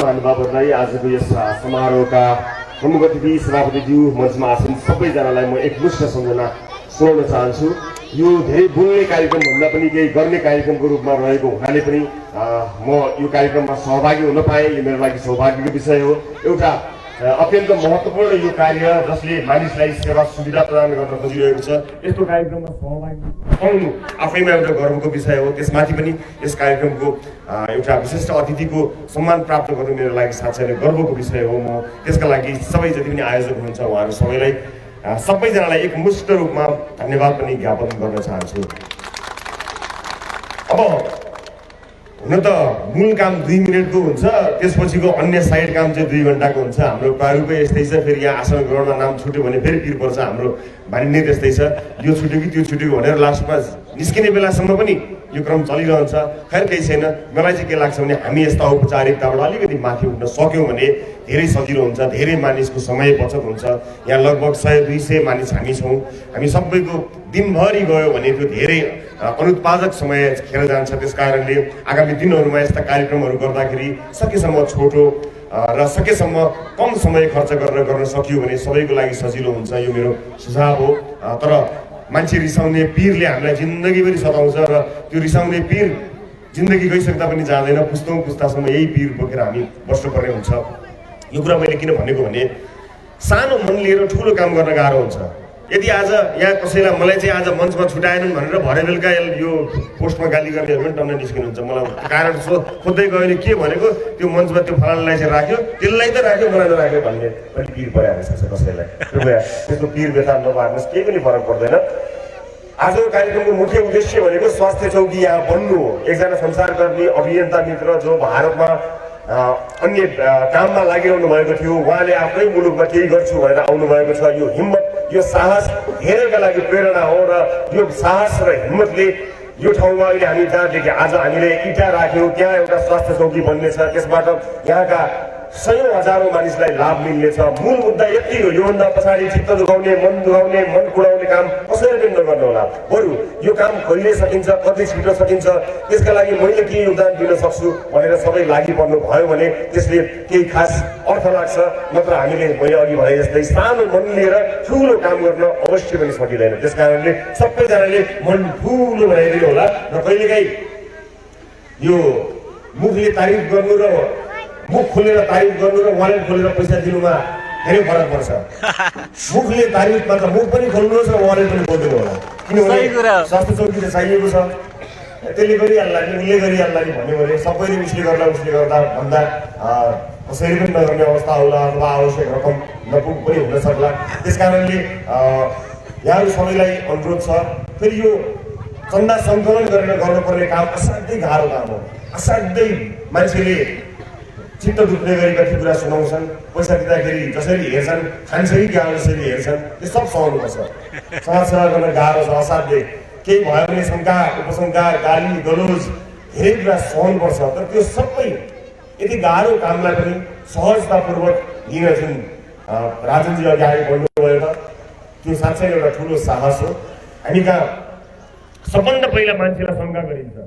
महानुभावहरूलाई आजको यस समारोहका प्रमुख अतिथि सभापतिज्यू मञ्चमा आसन सबैजनालाई म एकमुष्ट सम्झना सुनाउन चाहन्छु। यो धेरै बोल्ने कार्यक्रम भन्दा पनि केही गर्ने कार्यक्रमको रूपमा रहेको हुनाले पनि म यो कार्यक्रममा सहभागी हुन पाएँ। यो मेरो लागि सौभाग्यको विषय हो। एउटा अत्यन्त महत्त्वपूर्ण यो कार्य जसले मानिसलाई सेवा सुविधा प्रदान गर्न खोजिरहेको छ, यस्तो कार्यक्रममा सहभागी पाउनु आफैमा एउटा गर्वको विषय हो। त्यसमाथि पनि यस कार्यक्रमको एउटा विशिष्ट अतिथिको सम्मान प्राप्त गर्नु मेरो लागि साँच्चै नै गर्वको विषय हो। म त्यसका लागि सबै जति पनि आयोजक हुनुहुन्छ उहाँहरू सबैलाई सबैजनालाई एकमुष्ट रूपमा धन्यवाद पनि ज्ञापन गर्न चाहन्छु। अब हुन त मूल काम 2 मिनटको हुन्छ, त्यसपछिको अन्य साइड काम चाहिँ 2 घन्टाको हुन्छ। हाम्रो प्रारूपै यस्तै छ। फेरि यहाँ आसन ग्रहणमा नाम छुट्यो भने फेरि पिर पर्छ। हाम्रो बानी नै त्यस्तै छ। यो छुट्यो कि त्यो छुट्यो भनेर लास्टमा निस्किने बेलासम्म पनि यो क्रम चलिरहन्छ। खैर केही छैन। मलाई चाहिँ के लाग्छ भने हामी यस्ता औपचारिकताबाट अलिकति माथि उठ्न सक्यौँ भने धेरै सजिलो हुन्छ, धेरै मानिसको समय बचत हुन्छ। यहाँ लगभग 100-200 मानिस हामी छौँ। हामी सबैको दिनभरि गयो भने त्यो धेरै अनुत्पादक समय खेर जान्छ। त्यस कारणले आगामी दिनहरूमा यस्ता कार्यक्रमहरू गर्दाखेरि सकेसम्म छोटो र सकेसम्म कम समय खर्च गरेर गर्न सकियो भने सबैको लागि सजिलो हुन्छ। यो मेरो सुझाव हो। तर मान्छे रिसाउने पीरले हामीलाई जिन्दगीभरि सताउँछ र त्यो रिसाउने पीर जिन्दगी गइसक्दा पनि जाँदैन। पुस्तौँ पुस्तासम्म यही पीर बोकेर हामी बस्नुपर्ने हुन्छ। यो कुरा मैले किन भनेको भने सानो मन लिएर ठुलो काम गर्न गाह्रो हुन्छ। यदि आज यहाँ कसैलाई मलाई चाहिँ आज मञ्चमा छुटाएनन् भनेर भरे बेलुका यो पोस्टमा गाली गर्नेहरू पनि टन्न निस्किनुहुन्छ। मलाई कारण खोज्दै गयो भने के भनेको त्यो मञ्चमा त्यो फलानालाई चाहिँ राख्यो, त्यसलाई त राख्यो मलाई नराख्यो भन्ने पनि पीर परिहाल्छ कसैलाई। त्यस्तो पीर व्यथा नपार्नुहोस्, केही पनि फरक पर्दैन। आजको कार्यक्रमको मुख्य उद्देश्य भनेको स्वास्थ्य चौकी यहाँ बन्नु हो। एकजना संसारकर्मी अभियन्ता मित्र जो भारतमा अन्य काममा लागिरहनु भएको थियो, उहाँले आफ्नै मुलुकमा केही गर्छु भनेर आउनुभएको छ। यो हिम्मत, यो साहस धेरैका लागि प्रेरणा हो र यो साहस र हिम्मतले यो ठाउँमा अहिले हामी जहाँदेखि आज हामीले इँटा राख्यौँ त्यहाँ एउटा स्वास्थ्य चौकी बन्नेछ। त्यसबाट यहाँका सयौं हजारौं मानिसलाई लाभ मिल्नेछ। मूल मुद्दा यति हो। योभन्दा पछाडि चित्त दुखाउने, मन दुखाउने, मन कुडाउने काम कसैले पनि नगर्नु होला। बरु यो काम कहिले सकिन्छ, कति छिटो सकिन्छ, त्यसका लागि मैले के योगदान दिन सक्छु भनेर सबै लागि पर्नु भयो भने त्यसले केही खास अर्थ लाग्छ। नत्र हामीले मैले अघि भने जस्तै सानो मन लिएर ठुलो काम गर्न अवश्य पनि सकिँदैन। त्यस कारणले सबैजनाले मन ठुलो बनाइदिनु होला र कहिलेकाहीँ यो मुखले तारिफ गर्नु र मुख खोलेर तारिफ गर्नु र वालेट खोलेर पैसा दिनुमा धेरै फरक पर्छ। मुखले तारिफमा त मुख पनि खोल्नुहोस् र वालेट पनि खोलिदिनु होला। किनभने स्वास्थ्य चौकी त चाहिएको छ। त्यसले गरिहाल्ला नि, उसले गरिहाल्ला नि भन्यो भने सबैले उसले गर्दा भन्दा कसैले पनि नगर्ने अवस्था होला अथवा आवश्यक रकम नपुग पनि हुन सक्ला। त्यस कारणले यहाँहरू सबैलाई अनुरोध छ। फेरि यो चन्दा सङ्कलन गरेर गर्नुपर्ने काम असाध्यै गाह्रो काम हो। असाध्यै मान्छेले चित्त दुख्ने गरी कति कुरा सुनाउँछन्। पैसा दिँदाखेरि जसरी हेर्छन्, खान्छै क्या जसरी हेर्छन्, त्यो सब सहनुपर्छ। समाजसेवा गर्न गाह्रो छ असाध्यै। केही भयो भने शङ्का उपशङ्का, गाली गलोज धेरै कुरा सहनुपर्छ। तर त्यो सबै यति गाह्रो कामलाई पनि सहजतापूर्वक लिन जुन राजनजी अगाडि बढ्नुभयो त त्यो साँच्चै एउटा ठुलो साहस हो। हामी कहाँ सबभन्दा पहिला मान्छेलाई शङ्का गरिन्छ।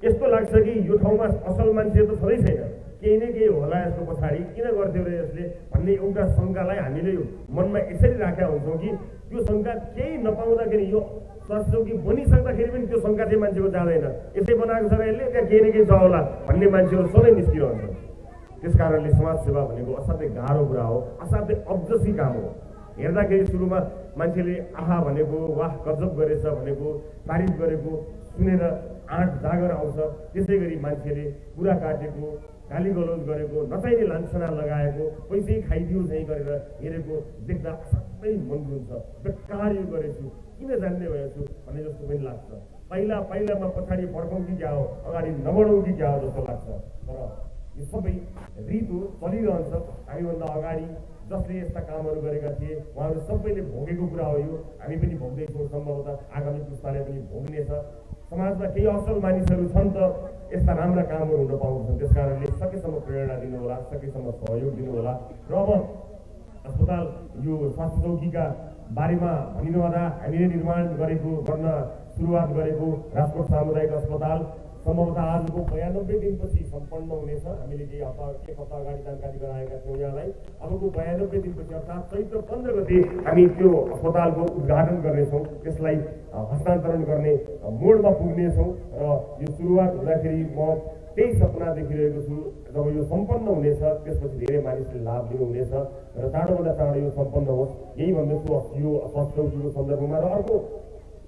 यस्तो लाग्छ कि यो ठाउँमा असल मान्छे त छँदै छैन, केही न केही होला यसको पछाडि, किन गर्थ्यो र यसले भन्ने एउटा शङ्कालाई हामीले मनमा यसरी राखेका हुन्छौँ कि त्यो शङ्का केही नपाउँदाखेरि यो स्वास्थ्य चौकी बनिसक्दाखेरि पनि त्यो शङ्का चाहिँ मान्छेको जाँदैन। यसै बनाएको छ र यसले त्यहाँ केही न केही छ होला भन्ने मान्छेहरू सधैँ निस्किरहन्छ। त्यस कारणले समाजसेवा भनेको असाध्यै गाह्रो कुरा हो, असाध्यै अब्जसी काम हो। हेर्दाखेरि सुरुमा मान्छेले आहा भनेको, वाह गजब गरेछ भनेको, तारिफ गरेको सुनेर आँट जागर आउँछ। त्यसै गरी मान्छेले कुरा काटेको, गाली गलौज गरेको, नचाहिने लान्छना लगाएको, पैसै खाइदियो झैँ गरेर हेरेको देख्दा असाध्यै मन रुन्छ। बेकार यो गरेछु, किन जान्ने भएछु भन्ने जस्तो पनि लाग्छ। पाइलामा पछाडि फर्कौँ कि क्या हो, अगाडि नबढौँ कि क्या हो जस्तो लाग्छ। तर यो सबै रीत हो, चलिरहन्छ। हामीभन्दा अगाडि जसले यस्ता कामहरू गरेका थिए उहाँहरू सबैले भोगेको कुरा हो। यो हामी पनि भोग्दैछौँ, सम्भवतः आगामी पुस्ताले पनि भोग्नेछ। समाजमा केही असल मानिसहरू छन् त यस्ता राम्रा कामहरू हुन पाउँछन्। त्यस कारणले सकेसम्म प्रेरणा दिनुहोला, सकेसम्म सहयोग दिनुहोला। र अब अस्पताल यो स्वास्थ्य चौकीका बारेमा भनिनुहुँदा हामीले निर्माण गर्न सुरुवात गरेको राजकोट सामुदायिक अस्पताल सम्भवतः आजको 92 दिनपछि सम्पन्न हुनेछ। हामीले केही एक हप्ता अगाडि जानकारी गराएका थियौँ यहाँलाई। अबको 92 दिनपछि अर्थात् चैत्र 15 गते हामी त्यो अस्पतालको उद्घाटन गर्नेछौँ, त्यसलाई हस्तान्तरण गर्ने मोडमा पुग्नेछौँ। र यो सुरुवात हुँदाखेरि म त्यही सपना देखिरहेको छु, जब यो सम्पन्न हुनेछ त्यसपछि धेरै मानिसले लाभ लिनुहुनेछ र चाँडोभन्दा चाँडो यो सम्पन्न होस्, यही भन्दैछु यो स्वास्थ्य चौकीको सन्दर्भमा। र अर्को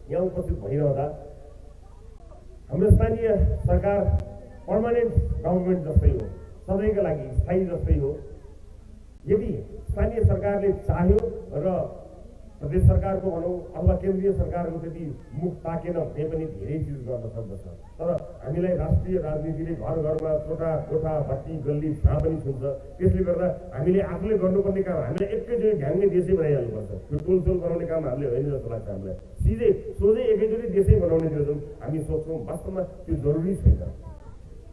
यहाँ उपस्थित भइरहँदा हाम्रो स्थानीय सरकार पर्मानेन्ट गभर्मेन्ट जस्तै हो, सधैँका लागि स्थायी जस्तै हो। यदि स्थानीय सरकारले चाह्यो र प्रदेश सरकारको भनौँ अथवा केन्द्रीय सरकारको त्यति मुख ताकेन भने पनि धेरै चिज गर्न सक्दछ। तर हामीलाई राष्ट्रिय राजनीतिले घर घरमा छोटा कोठा भट्टी गल्ली छाँ पनि छुन्छ। त्यसले गर्दा हामीले आफूले गर्नुपर्ने काम हामीले एकैचोटि ढ्याङ्गै देशै बनाइहाल्नुपर्छ। त्यो टोलसोल बनाउने काम हामीले होइन जस्तो लाग्छ हामीलाई। सोझै एकैचोटि देशै बनाउने जुन हामी सोच्छौँ, वास्तवमा त्यो जरुरी छैन।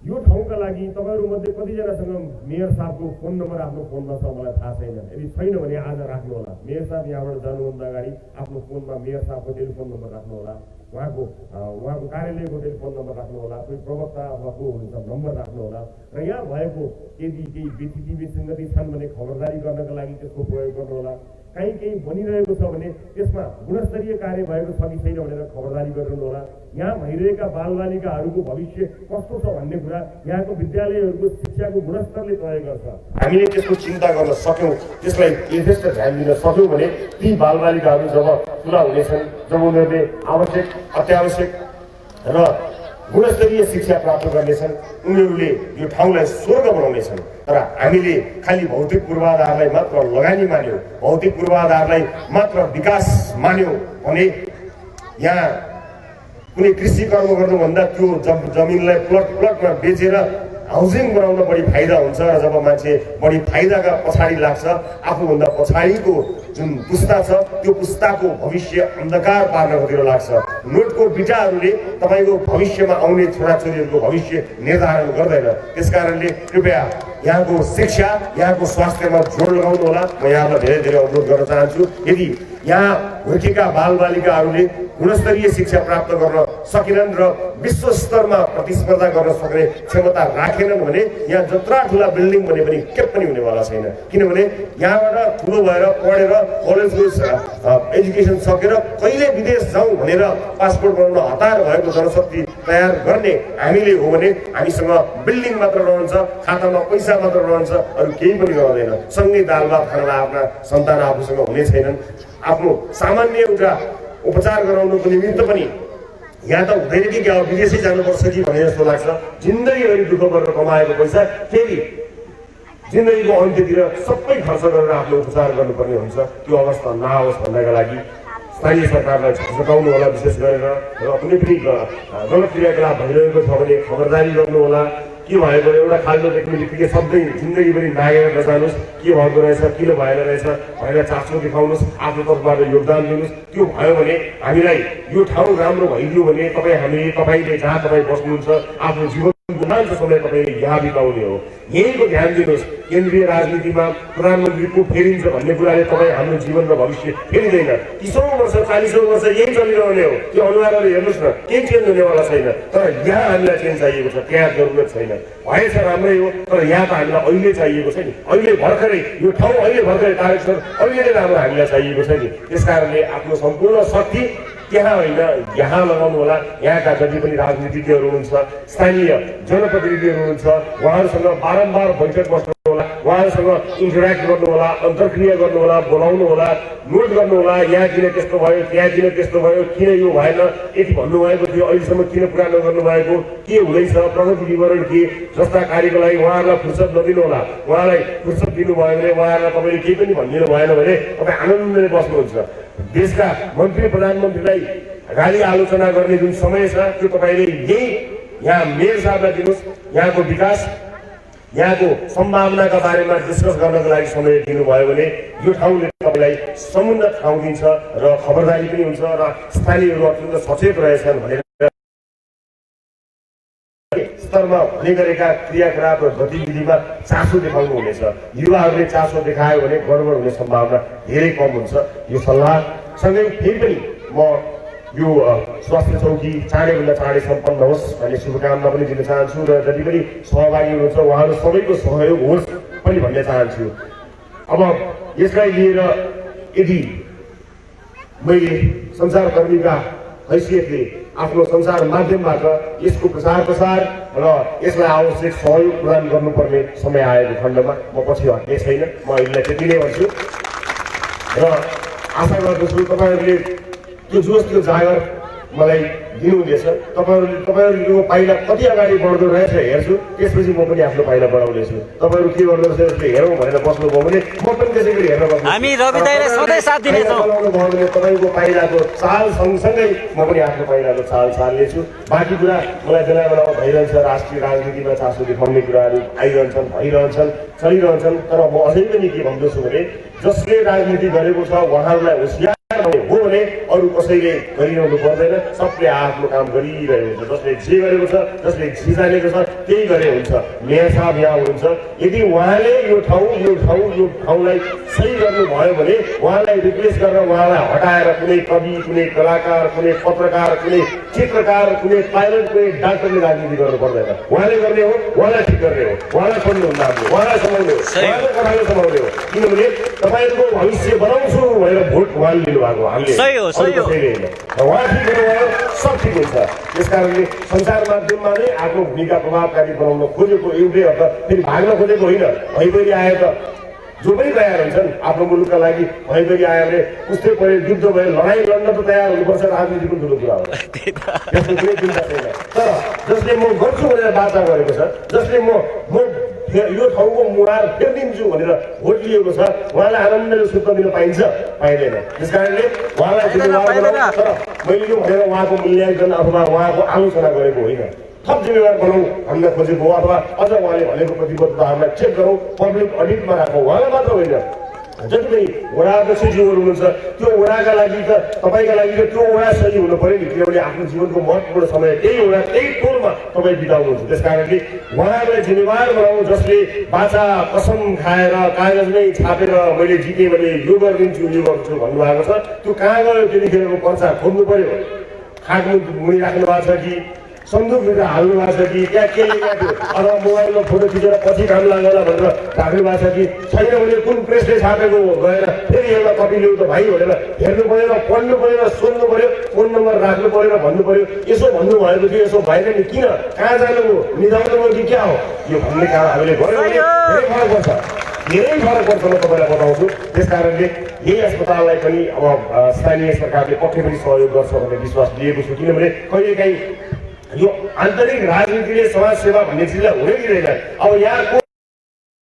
यो ठाउँका लागि तपाईँहरूमध्ये कतिजनासँग मेयर साहबको फोन नम्बर आफ्नो फोनमा छ मलाई थाहा छैन। यदि छैन भने आज राख्नु होला। मेयर साहब यहाँबाट जानुभन्दा अगाडि आफ्नो फोनमा मेयर साहबको टेलिफोन नम्बर राख्नु होला, उहाँको कार्यालयको टेलिफोन नम्बर राख्नु होला, कोही प्रवक्ता अथवा को हुन्छ नम्बर राख्नु होला। र यहाँ भएको यदि केही व्यक्ति विसङ्गति छन् भने खबरदारी गर्नका लागि त्यसको प्रयोग गर्नु होला। केही बनिरहेको छ भने त्यसमा गुणस्तरीय कार्य भएको छ कि छैन भनेर खबरदारी गरिरहनु होला। यहाँ भइरहेका बालबालिकाहरूको भविष्य कस्तो छ भन्ने कुरा यहाँको विद्यालयहरूको शिक्षाको गुणस्तरले तय गर्छ। हामीले त्यसको चिन्ता गर्न सक्यौँ, त्यसलाई यथेष्ट ध्यान दिन सक्यौँ भने ती बालबालिकाहरू जब ठुला हुनेछन्, जब उनीहरूले आवश्यक अत्यावश्यक र गुणस्तरीय शिक्षा प्राप्त गर्नेछन्, उनीहरूले यो ठाउँलाई स्वर्ग बनाउनेछन्। तर हामीले खालि भौतिक पूर्वाधारलाई मात्र लगानी मान्यौँ, भौतिक पूर्वाधारलाई मात्र विकास मान्यौँ भने यहाँ कुनै कृषि कर्म गर्नुभन्दा त्यो जमिनलाई प्लटमा बेचेर हाउसिङ बनाउन बढी फाइदा हुन्छ। र जब मान्छे बढी फाइदाका पछाडि लाग्छ, आफूभन्दा पछाडिको जुन पुस्ता छ त्यो पुस्ताको भविष्य अन्धकार पार्नतिर लाग्छ। नोटको बिटाहरूले तपाईँको भविष्यमा आउने छोराछोरीहरूको भविष्य निर्धारण गर्दैन। त्यसकारणले कृपया यहाँको शिक्षा, यहाँको स्वास्थ्यमा जोड लगाउनु होला। म यहाँलाई धेरै धेरै अनुरोध गर्न चाहन्छु, यदि यहाँ हुर्केका बालबालिकाहरूले गुणस्तरीय शिक्षा प्राप्त गर्न सकेनन् र विश्व स्तरमा प्रतिस्पर्धा गर्न सक्ने क्षमता राखेनन् भने यहाँ जत्रा ठुला बिल्डिङ भने पनि के पनि हुनेवाला छैन। किनभने यहाँबाट ठुलो भएर पढेर कलेजको एजुकेसन सकेर कहिले विदेश जाउँ भनेर पासपोर्ट बनाउन हतार भएको जनशक्ति तयार गर्ने हामीले हो भने हामीसँग बिल्डिङ मात्र रहन्छ, खातामा पैसा मात्र रहन्छ, अरू केही पनि रहँदैन। सँगै दाल भात खान आफ्ना सन्तान आफूसँग हुने छैनन्। आफ्नो सामान्य एउटा उपचार गराउनुको निमित्त पनि यहाँ त हुँदैन कि क्या विदेशै जानुपर्छ कि भने जस्तो लाग्छ। जिन्दगीभरि दुःख गरेर कमाएको पैसा फेरि जिन्दगीको अन्त्यतिर सबै खर्च गरेर आफ्नो उपचार गर्नुपर्ने हुन्छ। त्यो अवस्था नआओस् भन्नका लागि स्थानीय सरकारलाई झटाउनु होला। विशेष गरेर र कुनै पनि गलत क्रियाकलाप भइरहेको छ भने खबरदारी गर्नु होला। के भएको एउटा खाल्डो देख्ने बित्तिकै सबै जिन्दगीभरि नागेर नजानुहोस्, के भएको रहेछ किन भएन रहेछ भनेर चासो देखाउनुहोस्, आफ्नो तर्फबाट योगदान दिनुहोस्। त्यो भयो भने हामीलाई यो ठाउँ राम्रो भइदियो भने तपाईँले जहाँ तपाईँ बस्नुहुन्छ आफ्नो जीवन गुणांश समय तपाईँले यहाँ बिताउने हो। यहीँको ध्यान दिनुहोस्। केन्द्रीय राजनीतिमा प्रधानमन्त्री को फेरिन्छ भन्ने कुराले तपाईँ हाम्रो जीवन र भविष्य फेरिँदैन। 30औं वर्ष 40औं वर्ष यही चलिरहने हो। त्यो अनुहारहरू हेर्नुहोस् न, केही चेन्ज हुनेवाला छैन। तर यहाँ हामीलाई चेन्ज चाहिएको छ, त्यहाँ जरुरत छैन। भएछ राम्रै हो, तर यहाँ त हामीलाई अहिले चाहिएको छ नि। अहिले भर्खरै यो ठाउँ अहिले भर्खरै तारेको छ, अहिले नै राम्रो हामीलाई चाहिएको छ नि। त्यसकारणले आफ्नो सम्पूर्ण शक्ति त्यहाँ होइन यहाँ लगाउनु होला। यहाँका जति पनि राजनीतिज्ञहरू हुनुहुन्छ, स्थानीय जनप्रतिनिधिहरू हुनुहुन्छ, उहाँहरूसँग बारम्बार बैठक बस्नु होला, उहाँहरूसँग इन्टरेक्ट गर्नु होला, अन्तर्क्रिया गर्नु होला, बोलाउनु होला, नोट गर्नु होला। यहाँ किन त्यस्तो भयो, त्यहाँ किन त्यस्तो भयो, किन यो भएन, यति भन्नुभएको थियो, अहिलेसम्म किन पुरा नगर्नु भएको, के हुँदैछ, प्रगति विवरण के जस्ता कार्यको लागि उहाँहरूलाई फुर्सद नदिनु होला। उहाँलाई फुर्सद दिनुभयो भने उहाँहरूलाई तपाईँले केही पनि भनिदिनु भएन भने तपाईँ आनन्दले बस्नुहुन्छ। देशका मन्त्री प्रधानमन्त्रीलाई गाली आलोचना गर्ने जुन समय छ त्यो तपाईँले यही यहाँ मेयर साहबलाई दिनुहोस्। यहाँको विकास, यहाँको सम्भावनाका बारेमा डिस्कस गर्नको लागि समय दिनुभयो भने यो ठाउँले तपाईँलाई समुन्नत ठाउँ दिन्छ र खबरदारी पनि हुन्छ र स्थानीयहरू अत्यन्त सचेत रहेछन् भनेर स्तरमा हुने गरेका क्रियाकलाप र गतिविधिमा चासो देखाउनु हुनेछ। युवाहरूले चासो देखायो भने गडबड हुने सम्भावना धेरै कम हुन्छ। यो सल्लाह सँगै फेरि पनि म यो स्वास्थ्य चौकी चाँडैभन्दा चाँडै सम्पन्न होस् भन्ने शुभकामना पनि दिन चाहन्छु र जति पनि सहभागी हुनुहुन्छ उहाँहरू सबैको सहयोग होस् पनि भन्ने चाहन्छु। अब यसलाई लिएर यदि मैले सञ्चारकर्मीका हैसियतले आफ्नो सञ्चार माध्यमबाट यसको प्रचार प्रसार र यसलाई आवश्यक सहयोग प्रदान गर्नुपर्ने समय आएको खण्डमा म पछि हट्ने छैन। म यसलाई त्यति नै भन्छु र आशा गर्दछु तपाईँहरूले त्यो जोस त्यो जागर मलाई दिनुहुनेछ। तपाईँहरूको पाइला कति अगाडि बढ्दो रहेछ हेर्छु, त्यसपछि म पनि आफ्नो पाइला बढाउनेछु। तपाईँहरू के गर्दो रहेछ यसले हेरौँ भनेर बस्नुभयो भने म पनि त्यसै गरी हेर्न बस्छु। हामी रवि दाइले सधैँ साथ दिनेछौँ। चलाउनुभयो भने तपाईँको पाइलाको चाल सँगसँगै म पनि आफ्नो पाइलाको चाल चाल्नेछु। बाँकी कुरा मलाई बेला बेलामा भइरहन्छ, राष्ट्रिय राजनीतिमा चासो देखाउने कुराहरू आइरहन्छन्, भइरहन्छन्, चलिरहन्छन्। तर म अझै पनि के भन्दछु भने जसले राजनीति गरेको छ उहाँहरूलाई होसियार हो भने अरू कसैले गरिरहनु पर्दैन। सबले आफ्नो काम गरिरहेको हुन्छ। जसले जे गरेको छ, जसले जे जानेको छ त्यही गरे हुन्छ। मेयर साहब यहाँ हुनुहुन्छ, यदि उहाँले यो ठाउँलाई सही गर्नुभयो भने उहाँलाई रिप्लेस गरेर उहाँलाई हटाएर कुनै कवि, कुनै कलाकार, कुनै पत्रकार, कुनै चित्रकार, कुनै पाइलट, कुनै डाक्टरले राजनीति गर्नु पर्दैन। उहाँले गर्ने हो, उहाँलाई ठिक गर्ने हो, उहाँलाई छोड्नुहुन्न, उहाँलाई समाउने हो, उहाँको कथाले समाउने हो। किनभने तपाईँहरूको भविष्य बनाउँछु भनेर भोट उहाँले लिनुभएको हामीले उहाँ ठिक गर्नुभयो, सब ठिक हुन्छ। त्यस कारणले सञ्चार माध्यममा नै आफ्नो भूमिका प्रभावकारी बनाउन खोजेको एउटै अर्थ, फेरि भाग्न खोजेको होइन। भइगरी आयो त जो पनि तयार हुन्छन् आफ्नो मुलुकका लागि, भइगरी आयो भने उस्तै पऱ्यो, युद्ध भयो, लडाइँ लड्न त तयार हुनुपर्छ। राजनीति पनि ठुलो कुरा हो, त्यसको कुनै चिन्ता छैन। तर जसले म गर्छु भनेर बाचा गरेको छ, जसले म यो ठाउँको मुहार फेरिदिन्छु भनेर भोट लिएको छ, उहाँलाई आनन्दले सुत्न दिन पाइन्छ? पाइँदैन। त्यस कारणले उहाँलाई जिम्मेवार बनाउँ। तर मैले यो भनेर उहाँको मूल्याङ्कन अथवा उहाँको आलोचना गरेको होइन। थप जिम्मेवार बनाउँ भन्न खोजेको हो, अथवा अझ उहाँले भनेको प्रतिबद्धताहरूलाई चेक गरौँ, पब्लिक अडिटमा राखौँ। उहाँलाई मात्र होइन, जति पनि वडा अध्यक्षज्यूहरू हुनुहुन्छ त्यो वडाका लागि त, तपाईँका लागि त त्यो वडा सही हुनु पऱ्यो नि। किनभने आफ्नो जीवनको महत्त्वपूर्ण समय त्यही वडा, त्यही टोलमा तपाईँ बिताउनुहुन्छ। त्यस कारणले उहाँहरूलाई जिम्मेवार बनाउँ। जसले बाचा कसम खाएर कागजमै छापेर मैले जितेँ भने यो गरिदिन्छु, यो गर्छु भन्नुभएको छ, त्यो कहाँ गयो? त्यतिखेरको पर्चा खोज्नु पऱ्यो। खाटमुनि राख्नु भएको छ कि सन्दुकभित्र हाल्नु भएको छ कि त्यहाँ के लेखेको थियो, अथवा मोबाइलमा फोटो खिचेर पछि काम लागेला भनेर राख्नु भएको छ कि छैन भने कुन प्रेसले छापेको गएर फेरि एउटा कपी ल्याउ त भाइ भनेर हेर्नु पऱ्यो, पढ्नु पऱ्यो, सोध्नु पऱ्यो, फोन नम्बर राख्नु पऱ्यो र भन्नु पऱ्यो। यसो भन्नुभएको थियो, यसो भएन नि, किन, कहाँ जानुभयो, निधाउनुभयो कि क्या हो, यो भन्ने काम हामीले गऱ्यौँ भने धेरै फरक पर्छ, धेरै फरक पर्छ। म तपाईँलाई बताउँछु। त्यस कारणले यही अस्पताललाई पनि अब स्थानीय सरकारले पक्कै पनि सहयोग गर्छ भन्ने विश्वास लिएको छु। किनभने कहिलेकाहीँ यो आन्तरिक राजनीतिले समाज सेवा भन्ने चिजलाई हुनै दिँदैन। अब यहाँ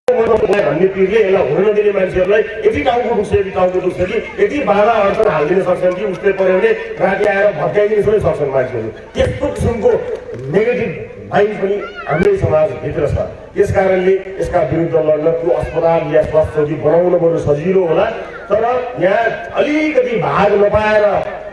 भन्ने पिरले यसलाई हुन नदिने मान्छेहरूलाई यति टाउको दुख्छ, यति टाउको दुख्छ कि यति बाधा अडचन हालिदिन सक्छन् कि उसले पऱ्यो भने राति आएर भत्काइदिन पनि सक्छन् मान्छेहरू। त्यस्तो किसिमको नेगेटिभ भाइब पनि हाम्रै समाजभित्र छ। यस कारणले यसका विरुद्ध लड्न त्यो अस्पताल या स्वास्थ्य चौकी बनाउन बरु सजिलो होला। तर यहाँ अलिकति भाग नपाएर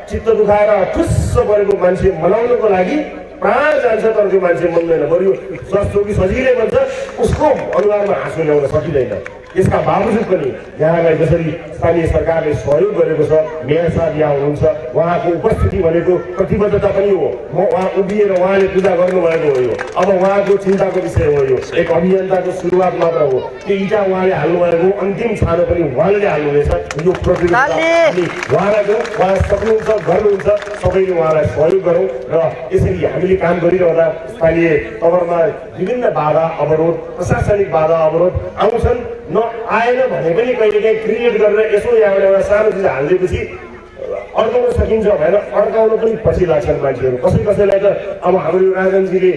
चित्त दुखाएर खुस्स परेको मान्छे मनाउनको लागि प्राण जान्छ, तर त्यो मान्छे मान्दैन। बरु यो स्वास्थ्य चौकी सजिलै भन्छ, उसको अनुहारमा हाँसो ल्याउन सकिँदैन। यसका बावजुद पनि यहाँलाई जसरी स्थानीय सरकारले सहयोग गरेको छ, मेयर साहब यहाँ हुनुहुन्छ, उहाँको उपस्थिति भनेको प्रतिबद्धता पनि हो। म उहाँ उभिएर उहाँले पूजा गर्नुभएको हो। यो अब उहाँको चिन्ताको विषय हो। यो एक अभियन्ताको सुरुवात मात्र हो। त्यो इँटा उहाँले हाल्नुभएको अन्तिम छानो पनि उहाँले हाल्नुहुनेछ। यो प्रतिबद्धता उहाँलाई उहाँ सक्नुहुन्छ, गर्नुहुन्छ, सबैले उहाँलाई सहयोग गरौँ। र यसरी हामीले काम गरिरहँदा स्थानीय तवरमा विभिन्न बाधा अवरोध, प्रशासनिक बाधा अवरोध आउँछन्। आएन भने पनि कहिलेकाहीँ क्रिएट गरेर यसो यहाँबाट एउटा सानो चिज हालिदिएपछि अड्काउन सकिन्छ भनेर अड्काउन पनि पछि लाग्छन् मान्छेहरू। कसैलाई त अब हाम्रो राजनजीले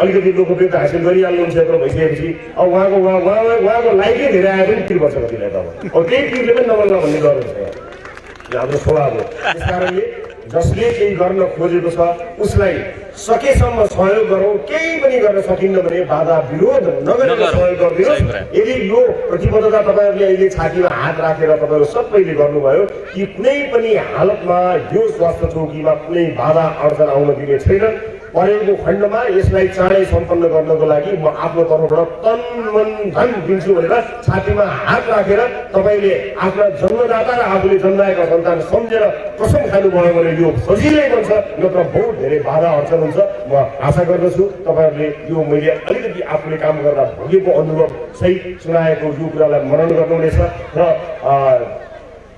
अलिकति लोकप्रियता हासिल गरिहाल्नुहुन्छ यत्रो भइसकेपछि अब उहाँको लाइकै धेरै आए पनि पिर पर्छ कतिलाई त अब त्यही पिरले पनि नबल्न भन्ने डर छ, हाम्रो स्वभाव हो। त्यस कारणले जसले केही गर्न खोजेको छ उसलाई सकेसम्म सहयोग गरौँ। केही पनि गर्न सकिन्न भने बाधा विरोध नगरेर सहयोग गरिदिनुहोस्। यदि यो प्रतिबद्धता तपाईँहरूले अहिले छातीमा हात राखेर तपाईँहरू सबैले गर्नुभयो कि कुनै पनि हालतमा यो स्वास्थ्य चौकीमा कुनै बाधा अडचन आउन दिने छैन, परेको खण्डमा यसलाई चाँडै सम्पन्न गर्नको लागि म आफ्नो तर्फबाट तन मन धन दिन्छु भनेर छातीमा हात राखेर तपाईँले आफ्ना जन्मदाता र आफूले जन्माएका सन्तान सम्झेर कसम खानुभयो भने यो सजिलै बन्छ, नत्र बहुत धेरै बाधा अर्चन हुन्छ। म आशा गर्दछु तपाईँहरूले यो मैले अलिकति आफूले काम गर्दा भोगेको अनुभव सही सुनाएको यो कुरालाई मनन गर्नुहुनेछ र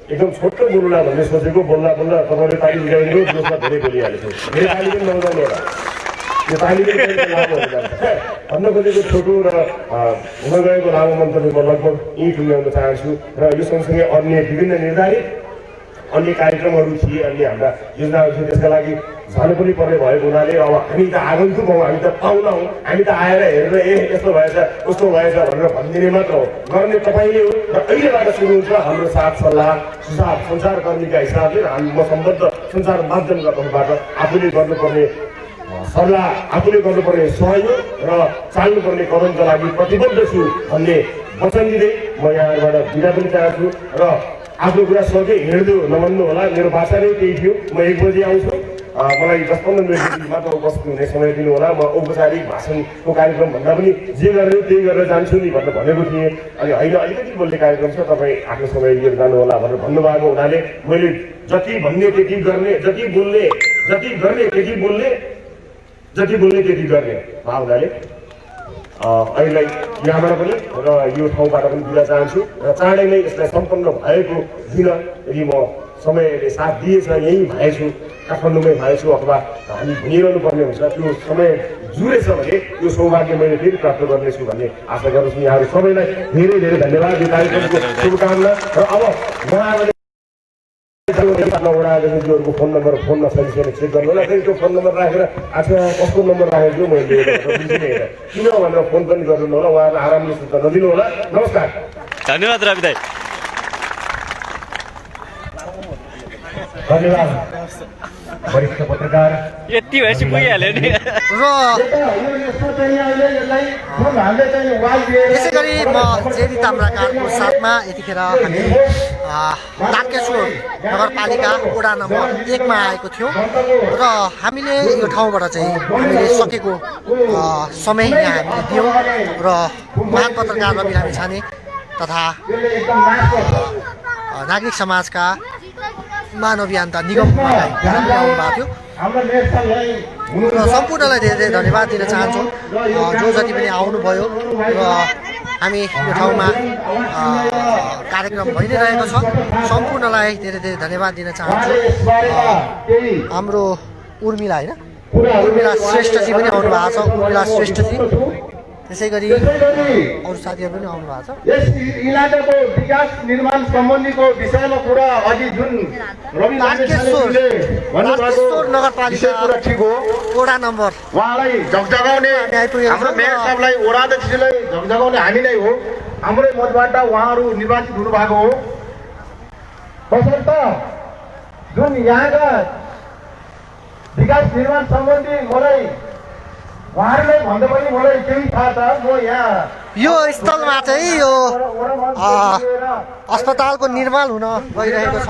एकदम छोटो बोल्ला भन्ने सोचेको बोल्दा बोल्दा तपाईँले ताली बजाइदिनु, त्यसमा धेरै बोलिहालेछु। धेरै ताली पनि नबजाउनु होला, यो ताली पनि लामो हुँदैन। भन्न खोजेको छोटो र हुन गएको लामो मन्तव्य म लगभग यही टुङ्ग्याउन चाहन्छु र यो सँगसँगै अन्य विभिन्न निर्धारित अन्य कार्यक्रमहरू थिए, अन्य हाम्रा योजनाहरू थिए, त्यसका लागि जानु पनि पर्ने भएको हुनाले अब हामी त आगन्तुक हौँ, हामी त पाहुना हौँ, हामी त आएर हेरेर यस्तो भएछ उस्तो भएछ भनेर भनिदिने मात्र हो, गर्ने तपाईँले हो। र अहिलेबाट सुरु हुन्छ हाम्रो साथ सल्लाह सुझाव सञ्चारकर्मीका हिसाबले र म सम्बद्ध सञ्चार माध्यमका तर्फबाट आफूले गर्नुपर्ने सल्लाह, आफूले गर्नुपर्ने सहयोग र चाल्नुपर्ने कदमका लागि प्रतिबद्ध छु भन्ने वचन दिँदै म यहाँबाट बिदा पनि चाहन्छु र आफ्नो कुरा सके हिँड्दो नभन्नु होला, मेरो भाषा नै त्यही थियो। म 1 बजी आउँछु, मलाई 10-15 मिनट मात्र उपस्थित हुने समय दिनु होला। म औपचारिक भाषणको कार्यक्रम भन्दा पनि जे गरेर त्यही गरेर जान्छु नि भनेर भनेको थिएँ। अनि होइन अलिकति बोल्ने कार्यक्रम छ, तपाईँ आफ्नो समय लिएर जानु होला भनेर भन्नुभएको हुनाले मैले जति भन्ने त्यति गर्ने, जति बोल्ने त्यति बोल्ने, जति बोल्ने त्यति गर्ने भावनाले अहिले यहाँबाट पनि र यो ठाउँबाट पनि बिदा चाहन्छु र चाँडै नै यसलाई सम्पन्न भएको दिन यदि म समयले साथ दिएछ, यहीँ भएछु, काठमाडौँमै भएछु अथवा हामी भइरहनु पर्ने हुन्छ, त्यो समय जुरेछ भने यो सौभाग्य मैले फेरि प्राप्त गर्नेछु भन्ने आशा गर्दछु। यहाँहरू सबैलाई धेरै धेरै धन्यवाद, यो कार्यक्रमको शुभकामना। र अब उहाँहरूले वडाको फोन नसरी चेक गर्नु होला, फेरि त्यो फोन नम्बर राखेर आजको कसको नम्बर राखेको थियो मैले बुझिनँ हेरेर, किन भनेर फोन पनि गर्नु होला, उहाँहरूलाई आरामले सुत्न नदिनु होला। नमस्कार, धन्यवाद रवि दाइ। धन्यवाद वरिष्ठ पत्रकार। यति भएपछि पुगिहाल्यो नि। यसै गरी म जेडी ताम्राकारको साथमा यतिखेर हामी तारकेश्वर नगरपालिका वडा नम्बर 1 मा आएको थियौँ र हामीले यो ठाउँबाट चाहिँ हामीले सकेको समय यहाँ हामीले दियौँ र महान पत्रकार रवि लामिछाने तथा नागरिक समाजका महाअभियन्ता निगमलाई आउनु भएको थियो र सम्पूर्णलाई धेरै धेरै धन्यवाद दिन चाहन्छु, जो जति पनि आउनुभयो र हामी यो ठाउँमा कार्यक्रम भइ नै रहेको छ। सम्पूर्णलाई धेरै धेरै धन्यवाद दिन चाहन्छु। हाम्रो उर्मिला होइन, उर्मिला श्रेष्ठजी पनि आउनु भएको छ, उर्मिला श्रेष्ठजी, त्यसै गरी अरू साथीहरू पनि आउनु भएको छ। यस इलाकाको विकास निर्माण सम्बन्धीको विषयमा कुरा अघि जुन रवि लामिछानेले भन्नुभएको नगरपालिका कुरा ठिक हो, वडा नम्बर उहाँलाई झकझगाउने हाम्रो मेयर साहबलाई वडाध्यक्षलाई झकझगाउने हामी नै हो, हाम्रै मतबाट उहाँहरू निर्वाचित हुनुभएको हो। तसर्थ जुन यहाँका विकास निर्माण सम्बन्धी मलाई उहाँहरूलाई भन्दा पनि मलाई केही थाहा छ। म यहाँ यो स्थलमा चाहिँ यो अस्पतालको निर्माण हुन गइरहेको छ,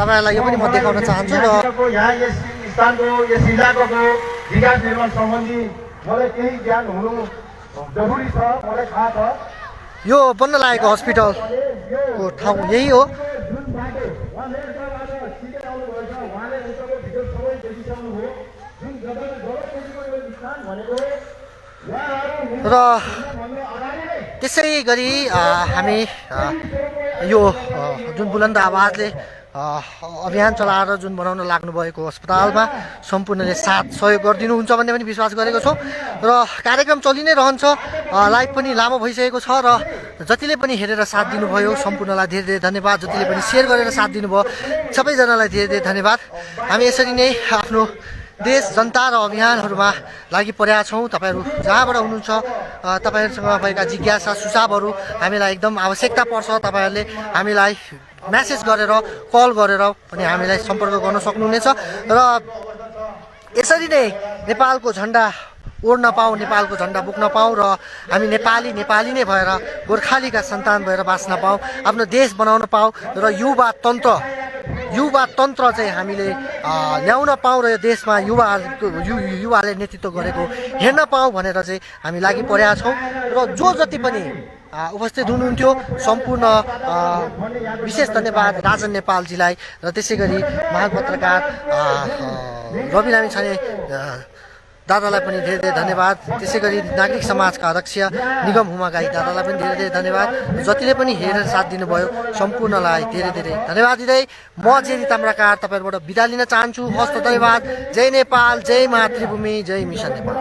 तपाईँहरूलाई यो पनि म देखाउन चाहन्छु। र यहाँ यस स्थानको यस इलाकाको विकास निर्माण सम्बन्धी मलाई केही ज्ञान हुनु जरुरी छ, मलाई थाहा छ। यो बन्न लागेको हस्पिटलको ठाउँ यही हो। जुन बाटो उहाँ मेयर साहबबाट सिधै आउनुभएछ, उहाँले उनको भिडियो सबै देखिसक्नुभयो। जुन जग्गाको यो स्थान भनेको र त्यसै गरी हामी यो जुन बुलन्द आवाजले अभियान चलाएर जुन बनाउन लाग्नुभएको अस्पतालमा सम्पूर्णले साथ सहयोग गरिदिनुहुन्छ भन्ने पनि विश्वास गरेको छौँ र कार्यक्रम चलि नै रहन्छ। लाइभ पनि लामो भइसकेको छ र जतिले पनि हेरेर साथ दिनुभयो सम्पूर्णलाई धेरै धेरै धन्यवाद। जतिले पनि सेयर गरेर साथ दिनुभयो सबैजनालाई धेरै धेरै धन्यवाद। हामी यसरी नै आफ्नो देश जनता र अभियानहरूमा लागि परेका छौँ। तपाईँहरू जहाँबाट हुनुहुन्छ तपाईँहरूसँग भएका जिज्ञासा सुझावहरू हामीलाई एकदम आवश्यकता पर्छ। तपाईँहरूले हामीलाई म्यासेज गरेर कल गरेर पनि हामीलाई सम्पर्क गर्न सक्नुहुनेछ र यसरी नै नेपालको झन्डा ओड्न पाऊँ, नेपालको झन्डा बोक्न पाऊँ र हामी नेपाली नै भएर गोर्खालीका सन्तान भएर बाँच्न पाऊँ, आफ्नो देश बनाउन पाऊँ र युवा तन्त्र युवा तन्त्र चाहिँ हामीले ल्याउन पाऊँ र यो देशमा युवाहरूले नेतृत्व गरेको हेर्न पाऊँ भनेर चाहिँ हामी लागि परेका छौँ र जो जति पनि उपस्थित हुनुहुन्थ्यो सम्पूर्ण विशेष धन्यवाद राजन नेपालजीलाई र त्यसै गरी महान पत्रकार रवि लामिछाने दादालाई पनि धेरै धेरै धन्यवाद। त्यसै गरी नागरिक समाजका अध्यक्ष निगम हुमागाई दादालाई पनि धेरै धेरै धन्यवाद। जतिले पनि हेरेर साथ दिनुभयो सम्पूर्णलाई धेरै धेरै धन्यवाद दिँदै म जेरी ताम्राकार तपाईँहरूबाट बिदा लिन चाहन्छु। हस्त धन्यवाद। जय नेपाल, जय मातृभूमि, जय मिसन नेपाल।